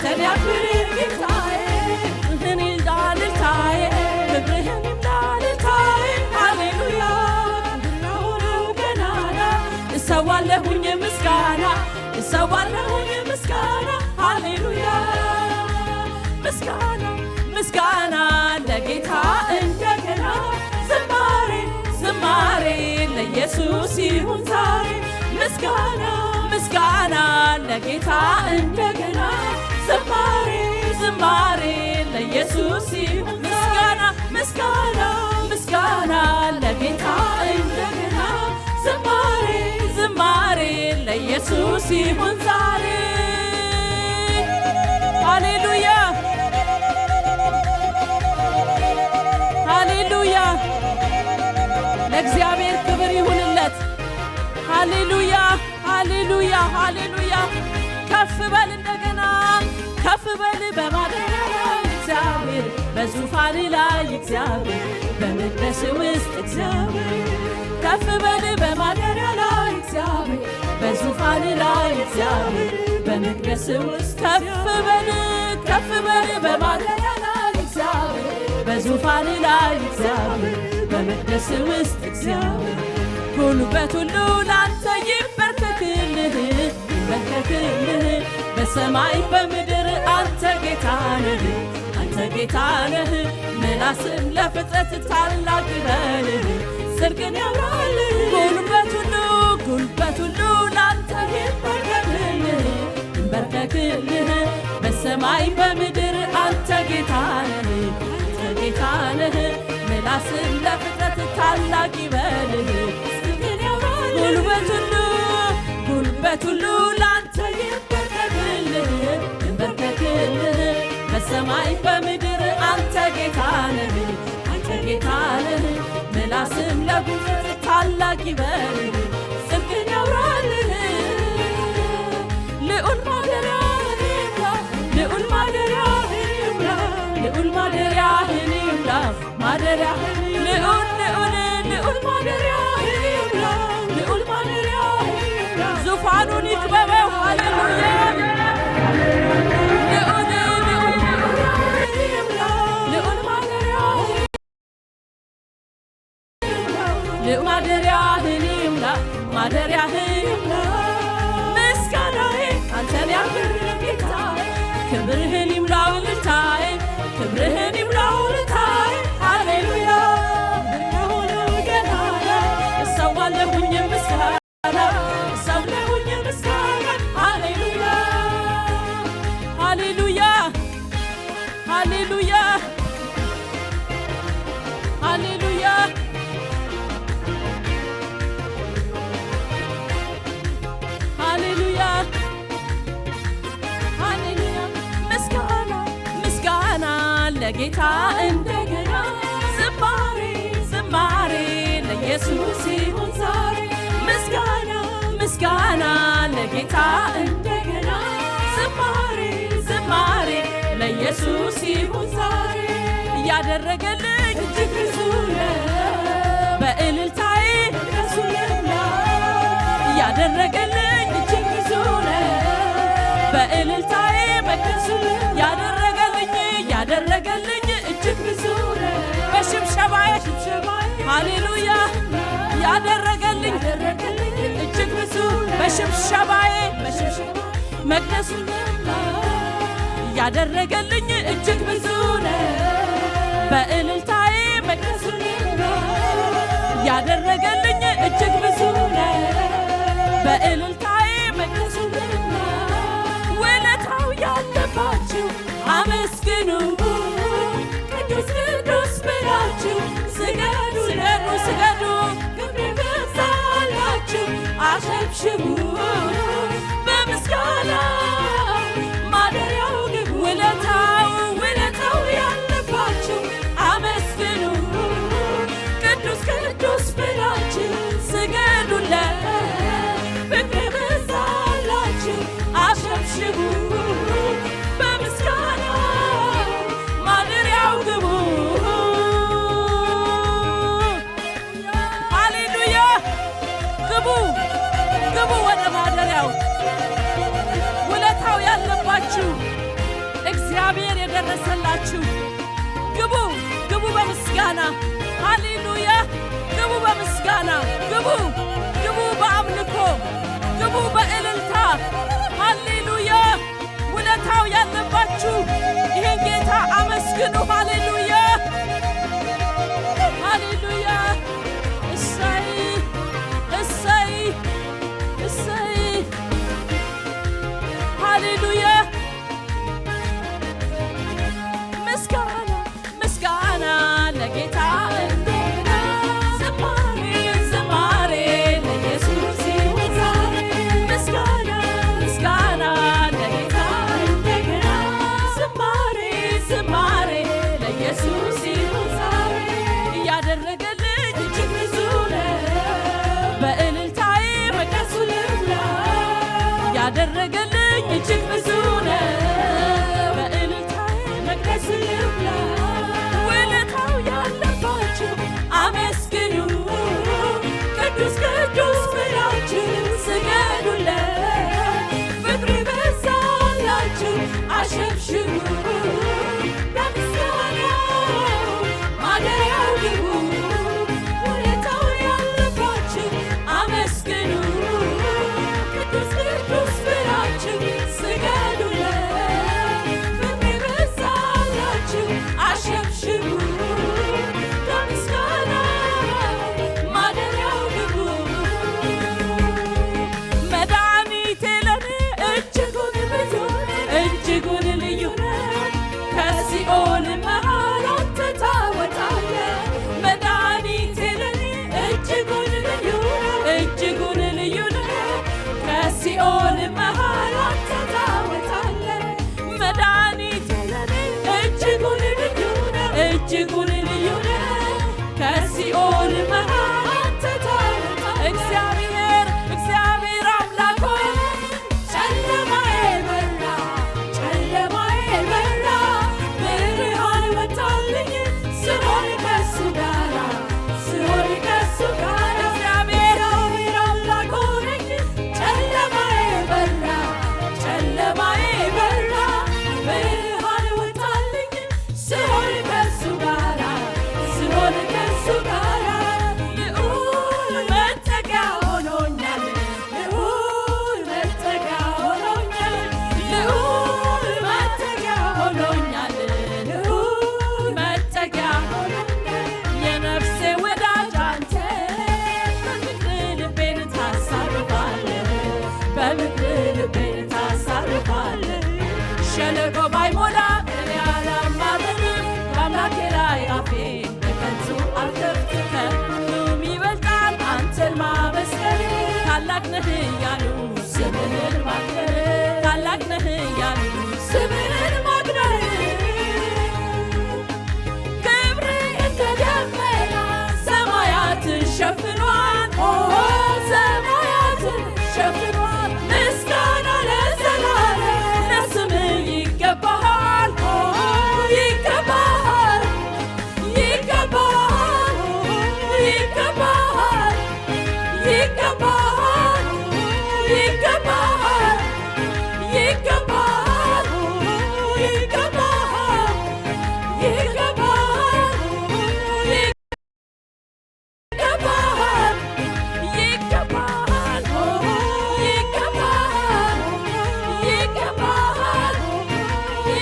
አንተን ያክብር ጌታዬ ክብርህን ይልዳልልታዬ ክብርህን ይልዳልልታዬ ሃሌሉያ ክብርህ ገናና እሰዋለሁኝ ምስጋና እሰዋለሁኝ ምስጋና ሃሌሉያ ምስጋና ምስጋና ለጌታ እንደገና ዝማሬ ዝማሬ ለኢየሱስ ይሁን ዛሬ ምስጋና ምስጋና ለጌታ እንደገና ዝማሬ ዝማሬ ለኢየሱስ ይሁን ምስጋና ምስጋና ምስጋና ለጌታ እንደገና ዝማሬ ዝማሬ ለኢየሱስ ይሁን ዛሬ ሃሌሉያ ሃሌሉያ ለእግዚአብሔር ክብር ይሁንለት ሃሌሉያ ሃሌሉያ ሃሌሉያ ከፍ በል እንደገና ከፍ በል በማደሪያ ላይ እግዚአብሔር በዙፋን ላይ እግዚአብሔር በመቅደስ ውስጥ እግዚአብሔር ከፍ በል በማደሪያ ላይ እግዚአብሔር በዙፋን ላይ እግዚአብሔር በመቅደስ ውስጥ ከፍ በል በማደሪያ ላይ እግዚአብሔር በዙፋን ላይ እግዚአብሔር በመቅደስ ውስጥ እግዚአብሔር ጉልበት ሁሉ ላንተ ይንበርከክልህ ይንበርከክልህ በሰማይ በምድር አንተ ጌታ ነህ አንተ ጌታ ነህ ምላስም ለፍጥረት ታላቅ ይበልህ ጽድቅን ያውራልህ ጉልበት ሁሉ ላንተ ይንበርከክልህ ይንበርከክልህ በሰማይ በምድር አንተ ጌታ ነህ አንተ ጌታ ነህ ምላስም ለፍጥረት ታላቅ ይበልህ ጉልበት ሁሉ ላንተ ይንበርከክልህ ይንበርከክልህ በሰማይ በምድር አንተ ጌታ ነህ አንተ ጌታ ነህ ምላስም ለፍጥረት ታላቅ ይበልህ ጽድቅን ያውራልህ ልዑል ማደሪያህን ይምላ ልዑል ማደሪያህን ይምላ ልዑል ማደሪያህን ይምላ ማደሪያህን ልዑል ማደሪያህን ይምላ ልዑል ማደሪያህን ይምላ ዙፋኑን ይክበበው ሃሌሉያ ማደሪያህን ይምላ ማደሪያህን ይምላ ምስጋናዬ አንተን ያክብር ጌታዬ ክብርህን ይምላው እልልታዬ ክብርህን ይምላው እልልታዬ ሃሌሉያ ክብርህ ገናና እሰዋለሁኝ ምስጋና እሰዋለሁኝ ምስጋና ሃሌሉያ ሃሌሉያ ሃሌሉያ ሃሌሉያ ሃሌሉያ ሃሌሉያ ምስጋና ምስጋና ለጌታ እንደገና ዝማሬ ዝማሬ ለኢየሱስ ይሁን ዛሬ ምስጋና ምስጋና ለጌታ እንደገና ዝማሬ ዝማሬ ለኢየሱስ ይሁን ዛሬ እያደረገልኝ እጅግ ብዙ ነው በእልልታዬ እሱ ይምላ ያደረገልኝ እጅግ ብዙ ነው በእልልታዬ መቅደሱ ያደረገልኝ እጅግ ብዙ ነው በሽብሸባዬ ሃሌሉያ ያደረገልኝ እጅግ ብዙ በሽብሸባዬ መቅደሱ ያደረገልኝ እጅግ ብዙ ነው በእልልታዬ መቅደሱ ያደረገልኝ እጅግ ብዙ ነው በእልልታዬ መቅደሱ ውለታው ያለባችሁ አመስግኑ ቅዱስ ቅዱስ ብላችሁ ስገዱ ስገዱ ክብር ይብዛላችሁ አሸብሽቡ በምስጋና ማደሪያው ግቡ ውለታው ያለባችሁ አመስግኑ ቅዱስ ቅዱስ ብላችሁ ስገዱለት ፍቅር ይብዛላችሁ አሸብሽቡ በምስጋና ማደሪያው ግቡ ሃሌሉያ ግቡ ወደ ማደሪያው እግዚአብሔር የደረሰላችሁ ግቡ፣ ግቡ በምስጋና ሃሌሉያ። ግቡ በምስጋና ግቡ፣ ግቡ በአምልኮ ግቡ በእልልታ ሃሌሉያ። ውለታው ያለባችሁ ይህን ጌታ አመስግኑ ሃሌሉያ፣ ሃሌሉያ። እሰይ እሰይ እሰይ ሃሌሉያ። ምስጋና ምስጋና ለጌታ እንደገና ዝማሬ ዝማሬ ለኢየሱስ ይሁን ዛሬ ምስጋና ምስጋና ለጌታ እንደገና ዝማሬ ዝማሬ ለኢየሱስ ይሁን ዛሬ እያደረገልኝ እጅግ ብዙ ነው በእልልታዬ መቅደሱ ልሙላ ያደረገልኝ እጅግ ብዙ ነው በእልልታዬ መቅደሱ ልሙላ ውለታው ያለባችሁ አመስግኑ ቅዱስ ቅዱስ ብላችሁ ስገዱለት ፍቅሩ ይበዛላችሁ አሸብሽቡ በምስጋናው ማደሪያው ግቡ ውለታው ያለባችሁ አመስግኑ ቅዱስ ቅዱስ ብላችሁ ስገዱለት ፍቅሩ ይበዛላችሁ አሸብሽቡ በምስጋናው ማደሪያው ግቡ መድኃኒቴ ለኔ እጅጉን ብዙ እጅጉን ልዩ ነው ከሲኦል መሃል አንተ ታወጣለህ መድኃኒቴ ለኔ እጅጉን ልዩ እጅጉን ልዩ ነው ከሲኦል መሃል አንተ ታወጣለህ መድኃኒቴ ለኔ እጅጉን ልዩ ነው እጅጉን ልዩ ነው ከሲኦል መሃል አንተ ታወጣለህ እግዚአብሔር እግዚአብሔር አምላክ ሆይ ጨለማዬ በራ ጨለማዬ በራ ብርሃን ወጣልኝ ስሆን ከሱ ጋራ ስሆን ከሱ ጋራ እግዚአብሔር አምላክ ሆነኝ ጨለማዬ በራ ጨለማዬ በራ ብርሃን ወጣልኝ ስሆን ከሱ ጋራ ስሆን ከሱ ጋራ ልዑል መጠጊያ ሆኖኛል ልዑል መጠጊያ ሆኖኛል ልዑል መጠጊያ ሆኖኛል ልዑል መጠጊያ ሆኖኛል የነፍሴ ወዳጅ አንተ በምክር ልቤን ታሳርፋለህ በምክር ልቤን ታሳርፋለህ ሸለቆ ባይሞላ እኔ አላማርርም በአምላኬ ላይ አፌን በከንቱ አልከፍትም ከሁሉም ይበልጣል አንተን ማመስገን ታላቅ ነህ እያሉ ስምህን ማክበር ታላቅ ነህ እያሉ ስምህን ማክበር ክብር እንደ ደመና ሰማያትን ሸፍኗል ሰማያትን ሸፍኗል ምስጋና ለዘላለም ለስምህ ይገባሃል ይገባሃል ይገባሃል ይገባሃል ይገባሃል ይገባሃል ይገባሃል ይገባሃል ይገባሃል ይገባሃል ይገባሃል ይገባሃል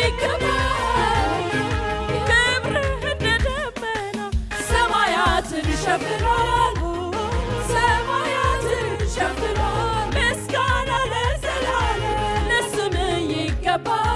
ይገባሃል ክብርህ እንደ ደመና ሰማያትን ሸፍኗል ሰማያትን ሸፍኗል ምስጋና ለዘላለም ለስምህ ይገባል